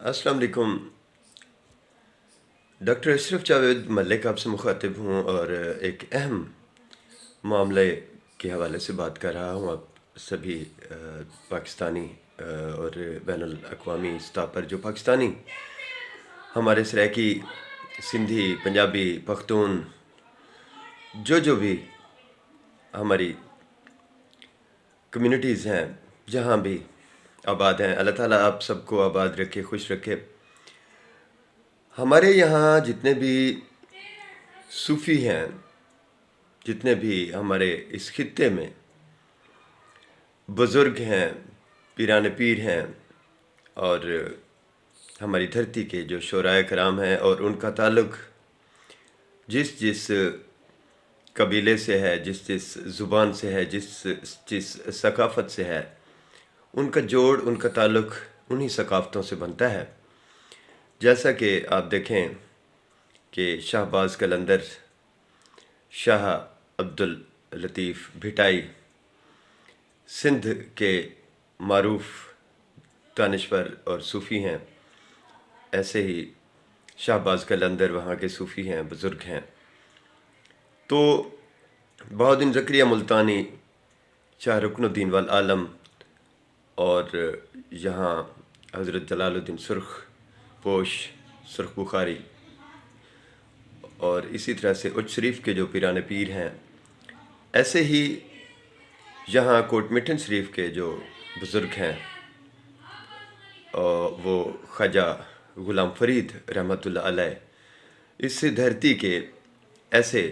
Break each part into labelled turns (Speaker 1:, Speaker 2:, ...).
Speaker 1: अस्सलाम वालेकुम। डॉक्टर अशरफ जावेद मलिक आपसे मुखातिब हूँ और एक अहम मामले के हवाले से बात कर रहा हूँ। आप सभी पाकिस्तानी और बैनुल अक़वामी सतह पर जो पाकिस्तानी हमारे सराइकी, सिंधी, पंजाबी, पख्तून जो भी हमारी कम्युनिटीज़ हैं, जहाँ भी आबाद हैं, अल्लाह ताला आप सबको आबाद रखे, खुश रखे। हमारे यहाँ जितने भी सूफ़ी हैं, जितने भी हमारे इस खित्ते में बुज़ुर्ग हैं, पीरान पीर हैं और हमारी धरती के जो शोराए कराम हैं और उनका ताल्लुक़ जिस जिस कबीले से है, जिस जिस ज़ुबान से है, जिस सकाफ़त से है, उनका जोड़, उनका ताल्लुक़ उन्हीं सकाफ़तों से बनता है। जैसा कि आप देखें कि शाहबाज़ कलंदर, शाह अब्दुल लतीफ़ भिटाई सिंध के मारूफ़ दानिश्वर और सूफ़ी हैं, ऐसे ही शाहबाज़ कलंदर वहाँ के सूफ़ी हैं, बुज़ुर्ग हैं। तो बहाउद्दीन ज़करिया मुल्तानी, शाह रुकनुद्दीन वल आलम और यहाँ हज़रत जलालुद्दीन सुर्ख पोश, सुर्ख बुखारी और इसी तरह से उच शरीफ के जो पीरान पीर हैं, ऐसे ही यहाँ कोट मिठन शरीफ के जो बुज़ुर्ग हैं वो ख्वाजा ग़ुलाम फ़रीद रहमतुल्लाह अलैह, इस धरती के ऐसे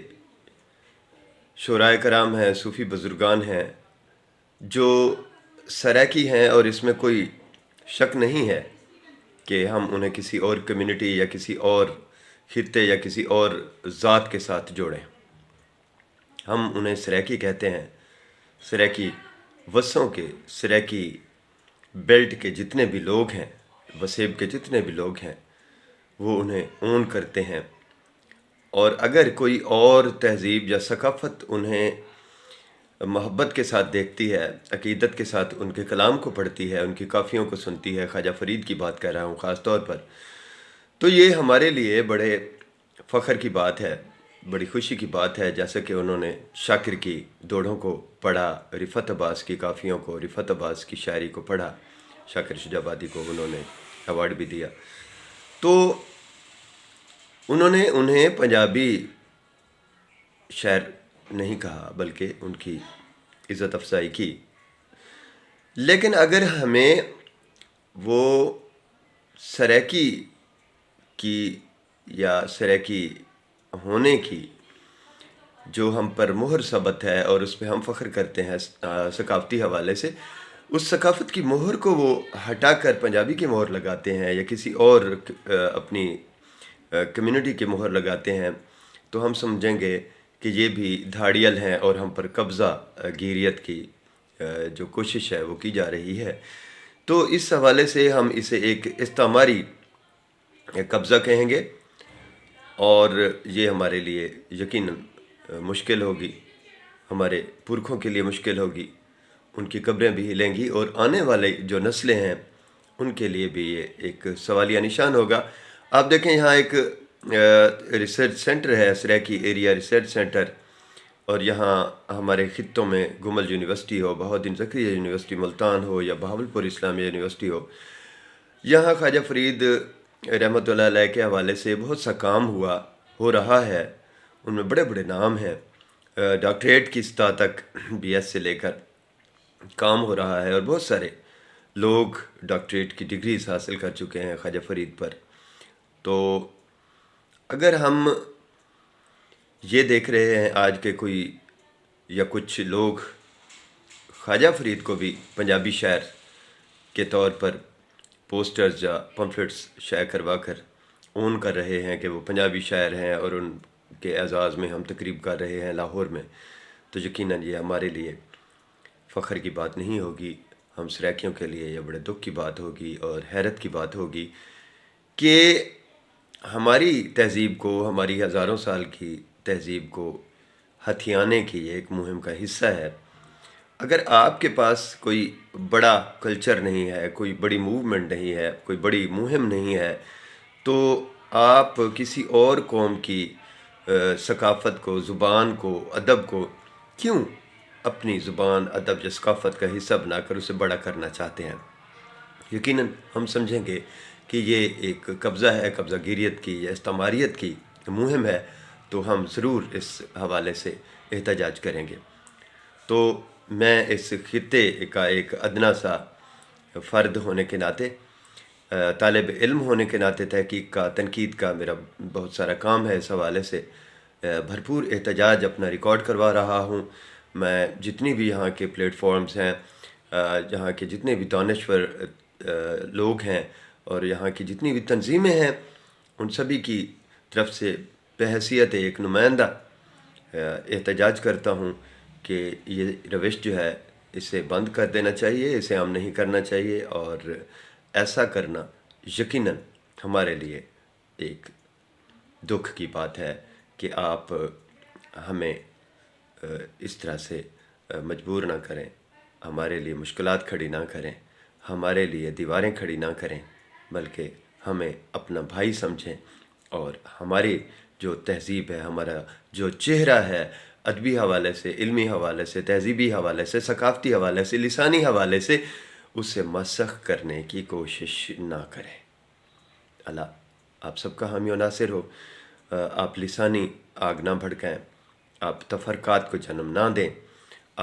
Speaker 1: शोराए कराम हैं, सूफ़ी बुज़ुर्गान हैं जो सराइकी हैं और इसमें कोई शक नहीं है कि हम उन्हें किसी और कम्युनिटी या किसी और खित्ते या किसी और ज़ात के साथ जोड़ें। हम उन्हें सराइकी कहते हैं। सराइकी वसों के, सराइकी बेल्ट के जितने भी लोग हैं, वसेब के जितने भी लोग हैं, वो उन्हें ओन करते हैं। और अगर कोई और तहज़ीब या सकाफ़त उन्हें मोहब्बत के साथ देखती है, अक़ीदत के साथ उनके कलाम को पढ़ती है, उनकी काफ़ियों को सुनती है, ख्वाजा फ़रीद की बात कर रहा हूँ ख़ास तौर पर, तो ये हमारे लिए बड़े फ़ख्र की बात है, बड़ी खुशी की बात है। जैसे कि उन्होंने शाकिर की दोड़ों को पढ़ा, रिफ़त अब्बास की काफ़ियों को, रिफ़त अब्बास की शायरी को पढ़ा, शाकिर शुजाबादी को उन्होंने अवार्ड भी दिया। तो उन्होंने उन्हें पंजाबी शायर नहीं कहा, बल्कि उनकी इज़्ज़त अफ़ज़ाई की। लेकिन अगर हमें वो सराइकी की या सराइकी होने की जो हम पर मुहर सबत है और उस पर हम फ़ख्र करते हैं सकाफ़ती हवाले से, उस सकाफ़त की मोहर को वो हटाकर पंजाबी की मोहर लगाते हैं या किसी और अपनी कम्युनिटी की मोहर लगाते हैं, तो हम समझेंगे कि ये भी धाड़ियल हैं और हम पर कब्ज़ा गिरियत की जो कोशिश है वो की जा रही है। तो इस हवाले से हम इसे एक इस्तामारी कब्ज़ा कहेंगे और ये हमारे लिए यकीनन मुश्किल होगी, हमारे पुरखों के लिए मुश्किल होगी, उनकी कब्रें भी हिलेंगी और आने वाले जो नस्लें हैं उनके लिए भी ये एक सवालिया निशान होगा। आप देखें यहाँ एक रिसर्च सेंटर है, सराइकी एरिया रिसर्च सेंटर, और यहाँ हमारे खित्तों में गुमल यूनिवर्सिटी हो, बहाउद्दीन ज़करिया यूनिवर्सिटी मुल्तान हो या बहावलपुर इस्लामिया यूनिवर्सिटी हो, यहाँ ख्वाजा फ़रीद रहमतुल्लाह अलैह के हवाले से बहुत सा काम हो रहा है। उनमें बड़े बड़े नाम हैं, डॉक्टरेट की सतह तक BS से लेकर काम हो रहा है और बहुत सारे लोग डॉक्टरेट की डिग्रीज हासिल कर चुके हैं ख्वाजा फ़रीद पर। तो अगर हम ये देख रहे हैं आज के कोई या कुछ लोग ख्वाजा फ़रीद को भी पंजाबी शायर के तौर पर पोस्टर्स या पम्फलेट्स शाये करवा कर ओन कर रहे हैं कि वो पंजाबी शायर हैं और उनके एज़ाज़ में हम तकरीब कर रहे हैं लाहौर में, तो यकीनन ये हमारे लिए फ़ख्र की बात नहीं होगी। हम सराइकियों के लिए यह बड़े दुख की बात होगी और हैरत की बात होगी कि हमारी तहज़ीब को, हमारी हज़ारों साल की तहज़ीब को हथियाने की एक मुहिम का हिस्सा है اگر آپ کے پاس کوئی بڑا کلچر نہیں ہے، کوئی بڑی موومنٹ نہیں ہے، کوئی بڑی مہم نہیں ہے، تو آپ کسی اور قوم کی ثقافت کو، زبان کو، ادب کو کیوں اپنی زبان، ادب یا ثقافت کا حصہ بنا کر اسے بڑا کرنا چاہتے ہیں؟ یقیناً ہم سمجھیں گے کہ یہ ایک قبضہ ہے، قبضہ گیریت کی یا استعماریت کی مہم ہے، تو ہم ضرور اس حوالے سے احتجاج کریں گے۔ تو میں اس خطے کا ایک ادنا سا فرد ہونے کے ناطے، طالب علم ہونے کے ناطے، تحقیق کا، تنقید کا میرا بہت سارا کام ہے، اس حوالے سے بھرپور احتجاج اپنا ریکارڈ کروا رہا ہوں۔ میں جتنی بھی یہاں کے پلیٹ فارمز ہیں، جہاں کے جتنے بھی دانشور لوگ ہیں اور یہاں کی جتنی بھی تنظیمیں ہیں، ان سبھی کی طرف سے بحیثیت ایک نمائندہ احتجاج کرتا ہوں کہ یہ روش جو ہے اسے بند کر دینا چاہیے، اسے عام نہیں کرنا چاہیے، اور ایسا کرنا یقیناً ہمارے لیے ایک دکھ کی بات ہے کہ آپ ہمیں اس طرح سے مجبور نہ کریں، ہمارے لیے مشکلات کھڑی نہ کریں، ہمارے لیے دیواریں کھڑی نہ کریں، بلکہ ہمیں اپنا بھائی سمجھیں، اور ہماری جو تہذیب ہے، ہمارا جو چہرہ ہے، ادبی حوالے سے، علمی حوالے سے، تہذیبی حوالے سے، ثقافتی حوالے سے، لسانی حوالے سے، اسے مسخ کرنے کی کوشش نہ کریں۔ اللہ آپ سب کا حامی و ناصر ہو۔ آپ لسانی آگ نہ بھڑکائیں، آپ تفرقات کو جنم نہ دیں،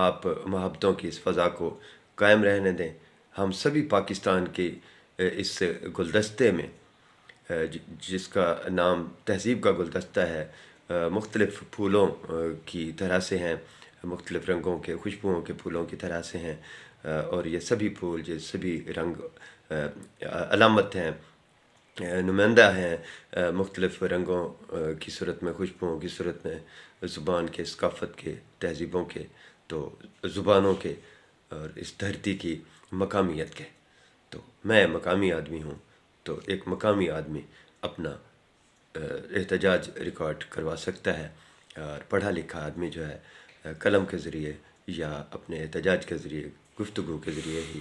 Speaker 1: آپ محبتوں کی اس فضا کو قائم رہنے دیں۔ ہم سبھی پاکستان کے اس گلدستے میں، جس کا نام تہذیب کا گلدستہ ہے، مختلف پھولوں کی طرح سے ہیں، مختلف رنگوں کے، خوشبوؤں کے پھولوں کی طرح سے ہیں، اور یہ سبھی پھول، یہ سبھی رنگ علامت ہیں، نمائندہ ہیں مختلف رنگوں کی صورت میں، خوشبوؤں کی صورت میں، زبان کے، ثقافت کے، تہذیبوں کے، تو زبانوں کے، اور اس دھرتی کی مقامیت کے۔ تو میں مقامی آدمی ہوں، تو ایک مقامی آدمی اپنا احتجاج ریکارڈ کروا سکتا ہے، اور پڑھا لکھا آدمی جو ہے قلم کے ذریعے یا اپنے احتجاج کے ذریعے، گفتگو کے ذریعے ہی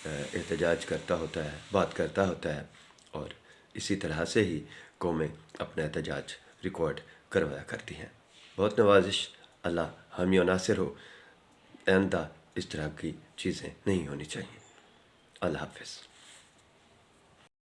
Speaker 1: احتجاج کرتا ہوتا ہے، بات کرتا ہوتا ہے، اور اسی طرح سے ہی قومیں اپنا احتجاج ریکارڈ کروایا کرتی ہیں۔ بہت نوازش، اللہ حامی و ناصر ہو۔ آئندہ اس طرح کی چیزیں نہیں ہونی چاہیے۔ اللہ حافظ۔